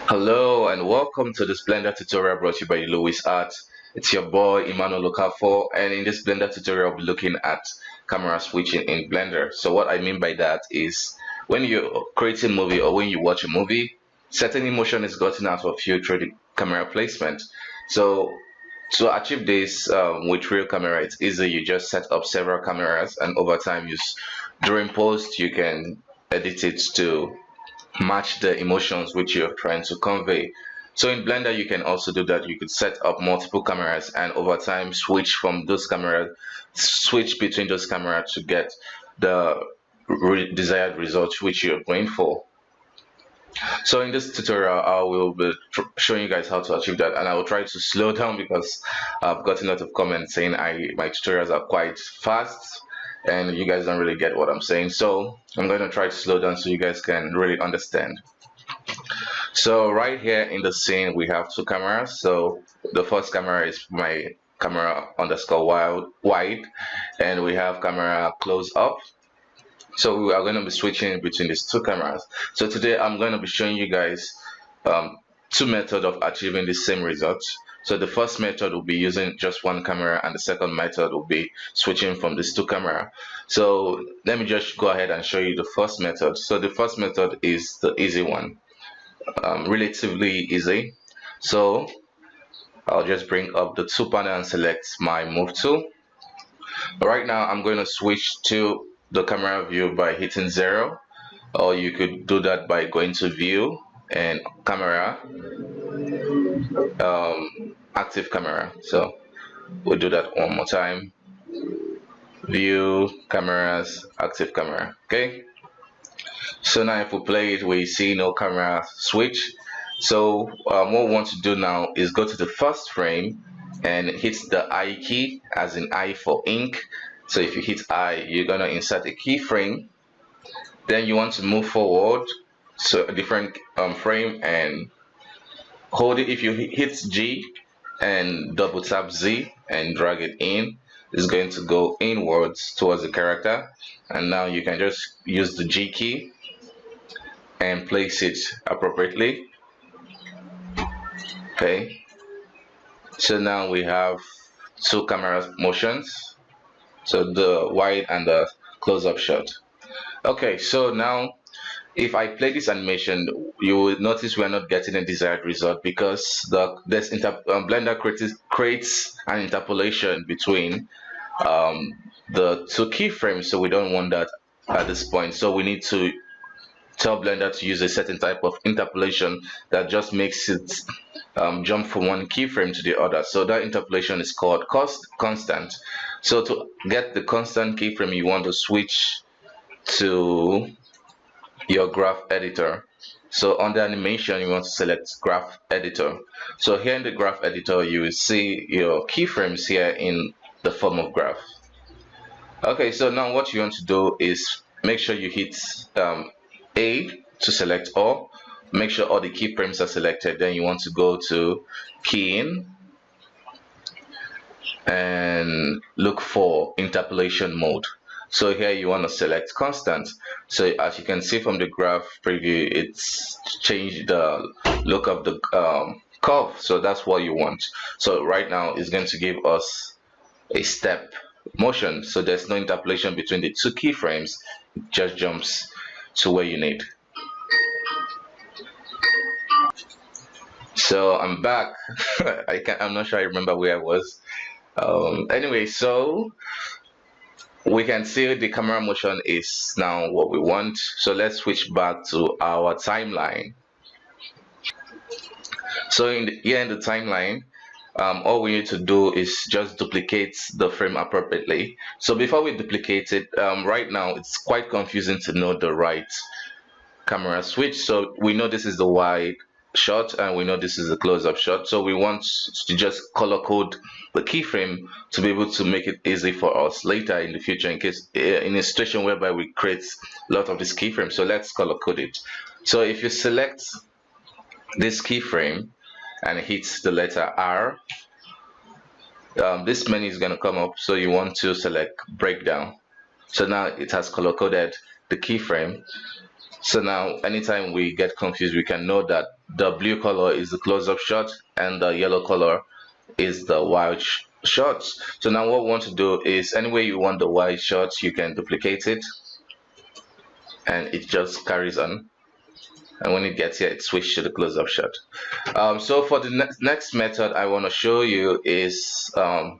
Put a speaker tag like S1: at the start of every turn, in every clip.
S1: Hello and welcome to this Blender tutorial brought to you by Luwizart. It's your boy Emmanuel Okafor, and in this Blender tutorial, I'll be looking at camera switching in Blender. So what I mean by that is when you create a movie or when you watch a movie, certain emotion is gotten out of you through the camera placement. So to achieve this with real camera, it's easy. You just set up several cameras, and over time, during post you can edit it to match the emotions which you're trying to convey. So in Blender, you can also do that. You could set up multiple cameras and over time switch between those cameras to get the desired results which you're going for. So in this tutorial, I will be showing you guys how to achieve that, and I will try to slow down because I've gotten a lot of comments saying my tutorials are quite fast and you guys don't really get what I'm saying. So I'm going to try to slow down so you guys can really understand. So right here in the scene we have two cameras. So the first camera is my camera underscore wide, and we have camera close up. So we are going to be switching between these two cameras. So today I'm going to be showing you guys two methods of achieving the same result. So the first method will be using just one camera, and the second method will be switching from these two cameras. So let me just go ahead and show you the first method. So the first method is the easy one, relatively easy. So I'll just bring up the tool panel and select my move tool. Right now I'm going to switch to the camera view by hitting 0, or you could do that by going to view and camera, active camera. So we'll do that one more time. View, cameras, active camera. Okay, so now if we play it, we see no camera switch. So what we want to do now is go to the first frame and hit the I key, as in I for ink. So if you hit I, you're gonna insert a keyframe. Then you want to move forward, so a different frame, and hold it. If you hit G and double tap Z and drag it in, it's going to go inwards towards the character. And now you can just use the G key and place it appropriately. Okay, so now we have two camera motions, so the wide and the close-up shot. Okay, so now if I play this animation, you will notice we're not getting a desired result because Blender creates an interpolation between the two keyframes, so we don't want that at this point. So we need to tell Blender to use a certain type of interpolation that just makes it jump from one keyframe to the other. So that interpolation is called constant. So to get the constant keyframe, you want to switch to your graph editor. So under animation, you want to select graph editor. So here in the graph editor, you will see your keyframes here in the form of graph. Okay, so now what you want to do is make sure you hit A to select all. Make sure all the keyframes are selected. Then you want to go to keying and look for interpolation mode. So here you want to select constant. So as you can see from the graph preview, it's changed the look of the curve. So that's what you want. So right now it's going to give us a step motion. So there's no interpolation between the two keyframes. It just jumps to where you need. So I'm back. I'm not sure I remember where I was. Anyway, so we can see the camera motion is now what we want. So let's switch back to our timeline. So here in the timeline, all we need to do is just duplicate the frame appropriately. So before we duplicate it, right now it's quite confusing to know the right camera switch. So we know this is the wide shot and we know this is a close-up shot, so we want to just color code the keyframe to be able to make it easy for us later in the future, in case in a situation whereby we create a lot of this keyframe. So let's color code it. So if you select this keyframe and hit the letter R, this menu is going to come up. So you want to select breakdown. So now it has color coded the keyframe. So now anytime we get confused, we can know that the blue color is the close-up shot and the yellow color is the wide shots. So now what we want to do is, anyway you want the wide shots, you can duplicate it and it just carries on, and when it gets here it switches to the close-up shot. So for the next method I want to show you is the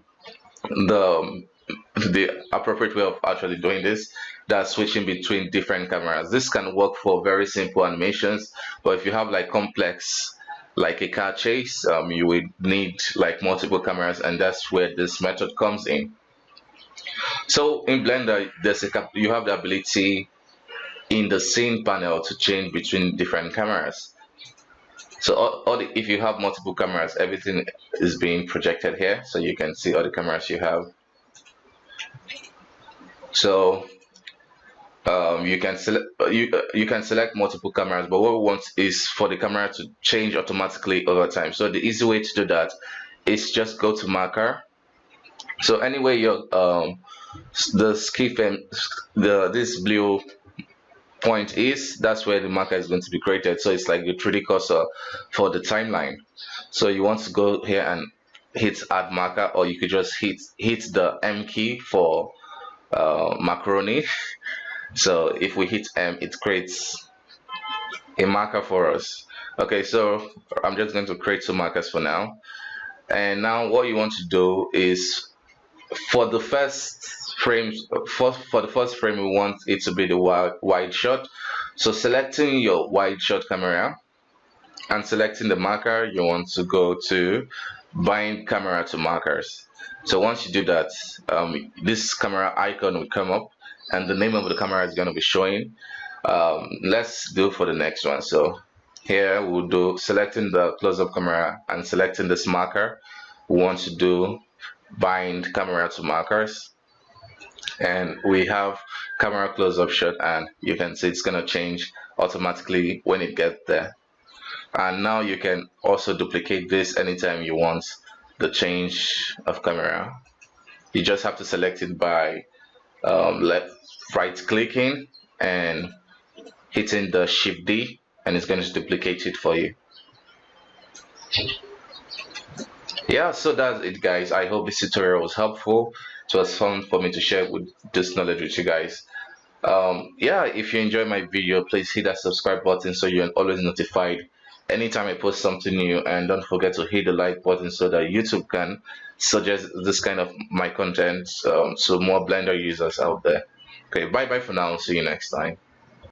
S1: appropriate way of actually doing this, that's switching between different cameras. This can work for very simple animations, but if you have like complex, like a car chase, you would need like multiple cameras, and that's where this method comes in. So in Blender, you have the ability in the scene panel to change between different cameras. So if you have multiple cameras, everything is being projected here, so you can see all the cameras you have. So you can select multiple cameras, but what we want is for the camera to change automatically over time. So the easy way to do that is just go to marker. So anyway your the keyframe, this blue point is, that's where the marker is going to be created. So it's like the 3D cursor for the timeline. So you want to go here and hit add marker, or you could just hit the M key for macaroni. So if we hit M, it creates a marker for us. Okay, so I'm just going to create 2 markers for now. And now what you want to do is, for the first frame, for the first frame, we want it to be the wide shot. So selecting your wide shot camera and selecting the marker, you want to go to bind camera to markers. So once you do that, this camera icon will come up and the name of the camera is going to be showing. Let's do for the next one. So here we'll do selecting the close-up camera and selecting this marker. We want to do bind camera to markers, and we have camera close-up shot, and you can see it's going to change automatically when it gets there. And now you can also duplicate this anytime you want the change of camera. You just have to select it by right clicking and hitting the Shift D, and it's going to duplicate it for you. Yeah, so that's it guys. I hope this tutorial was helpful. It was fun for me to share with this knowledge with you guys. Yeah, if you enjoy my video, please hit that subscribe button so you're always notified anytime I post something new, and don't forget to hit the like button so that YouTube can suggest this kind of my content to more Blender users out there. Okay, bye bye for now. See you next time.